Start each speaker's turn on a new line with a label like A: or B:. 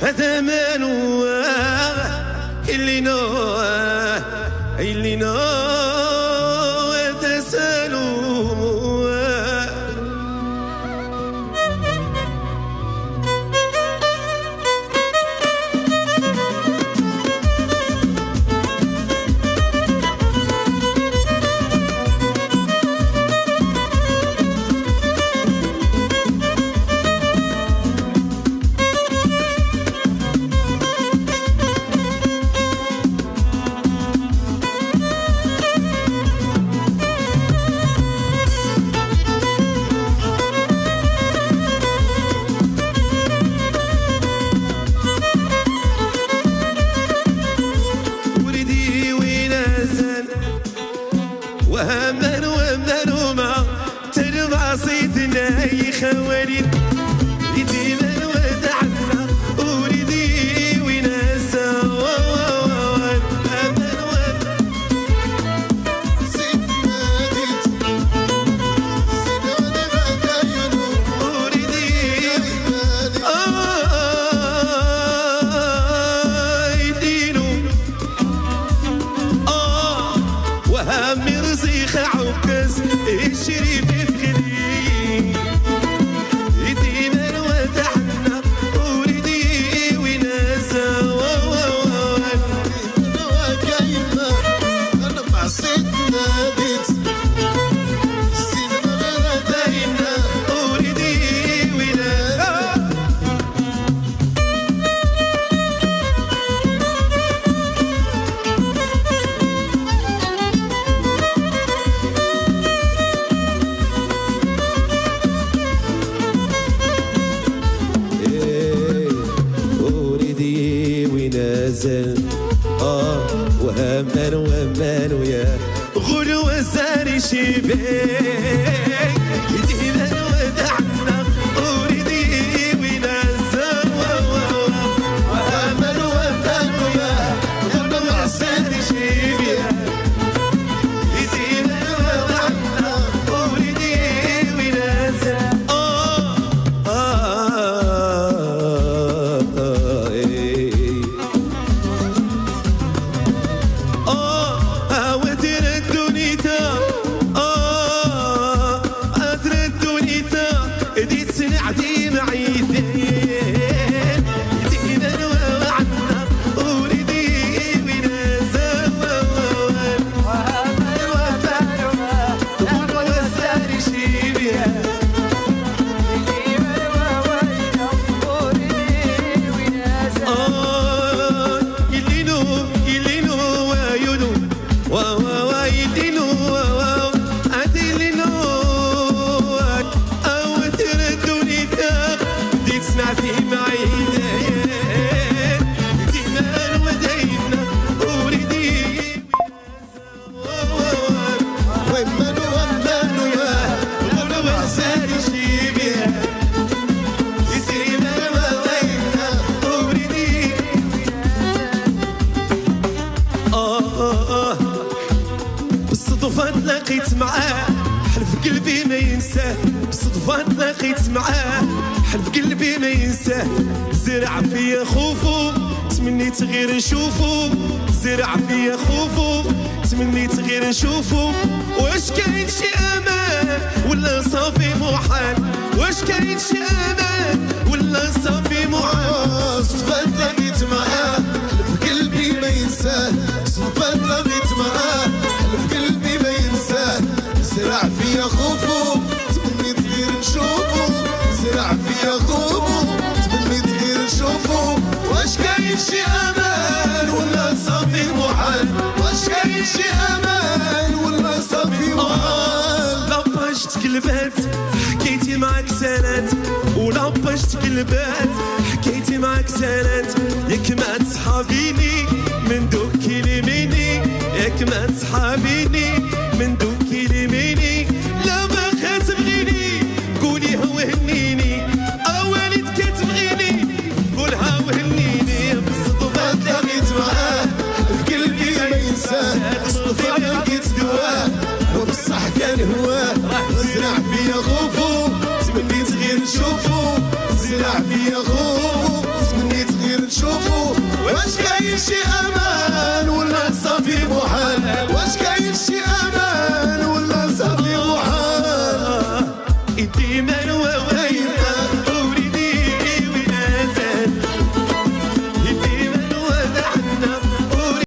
A: هذا مانو اللي نو هذا سالو. وهمان وما ترمى صيدنا يخوالي يدينا ودعنا وريدي وناسا ومان ومان
B: سيدنا ديت سيدنا داينو
A: وريدي يدينو وهم رزيخ عكس الشريف فكري يدينا ودعنا وريدي وناسا ووان
B: وكايما انا مع سيدنا ديت سيدنا داينا
A: وريدي وناسا. وريدي ونازل وهمان ويا غلو الزاري شباك يدينا ودعنا وريدي ونازل وهمان ويا غلو الزاري شباك يدينا ودعنا وريدي ونازل. عدي معي ذين يدينا وعنا وريدي ونازل وهمان والساري شيبيا يدينا وعنا وريدي ونازل يلينو ويونو ويلينو سمعتي معي ديما ودينا وريدي
B: ويمان يا
A: غلو الزاري شيبيا يدينا ودينا وريدي. بالصدفة تلاقيت معاه حلف قلبي ما ينساه. بالصدفة تلاقيت معاه حلف قلبي ما ينساه. زرع فيا خوفو تمنيت غير نشوفو. زرع فيا خوفو تمنيت غير نشوفو. واش كاين شي امان ولا صافي محال؟ واش كاين شي امان ولا صافي محال؟
B: صدفة تلاقيت معاه حلف قلبي ما ينساه. صدفة تلاقيت معاه حلف قلبي ما ينساه. زرع فيا خوفو تمنيت غير نشوفو. زرع فيا خوفو تمنيت غير نشوفو. واش كاين شي امان ولا صافي محال؟ واش كاين شي امان ولا صافي محال؟
A: لاباش تقلبات حكيتي معاك سنات ولاباش تقلبات حكيتي معاك سنات. ياك ما تصحابيني من دوك كلميني ياك ما تصحابيني من دوك كلميني. لا ما خاتبغيني قولي وهنيني اوالد كتبغيني قولها وهنيني. بالصدفة
B: تلاقيت معاه في قلبي ما ينساه. صدفة لقيت دواه وبصح كان هواه. زرع فيا خوفو تمنيت غير نشوفو. زرع فيا خوفو تمنيت غير شي أمان